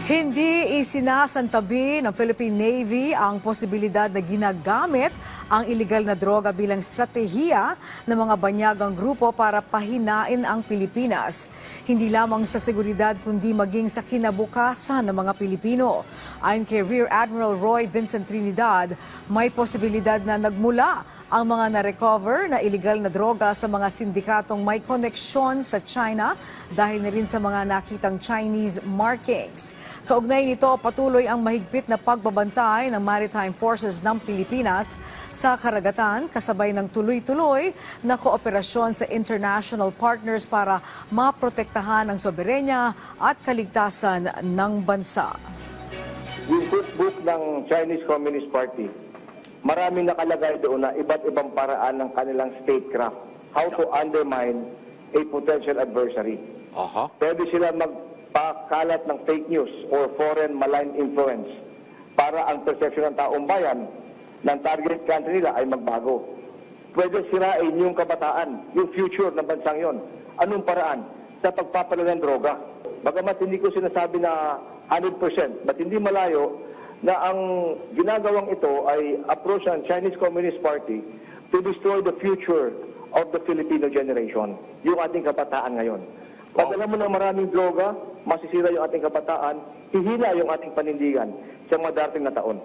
Hindi isinasantabi ng Philippine Navy ang posibilidad na ginagamit ang iligal na droga bilang stratehiya ng mga banyagang grupo para pahinain ang Pilipinas. Hindi lamang sa seguridad kundi maging sa kinabukasan ng mga Pilipino. Ayon kay Rear Admiral Roy Vincent Trinidad, may posibilidad na nagmula ang mga na-recover na iligal na droga sa mga sindikatong may koneksyon sa China dahil na rin sa mga nakitang Chinese markings. Kaugnay nito, patuloy ang mahigpit na pagbabantay ng Maritime Forces ng Pilipinas sa karagatan kasabay ng tuloy-tuloy na kooperasyon sa international partners para maprotektahan ang soberenya at kaligtasan ng bansa. Yung cookbook ng Chinese Communist Party, maraming nakalagay doon na iba't ibang paraan ng kanilang statecraft. How to undermine a potential adversary. Pwede sila magpakalat ng fake news or foreign malign influence para ang perception ng taong bayan ng target country nila ay magbago. Pwede sirain yung kabataan, yung future ng bansang yon. Anong paraan? Sa pagpapala ng droga. Bagamat hindi ko sinasabi na 100%, but hindi malayo na ang ginagawang ito ay approach ng Chinese Communist Party to destroy the future of the Filipino generation, yung ating kabataan ngayon. Pag alam mo na maraming droga, masisira yung ating kabataan, hihina yung ating panindigan sa mga darating na taon.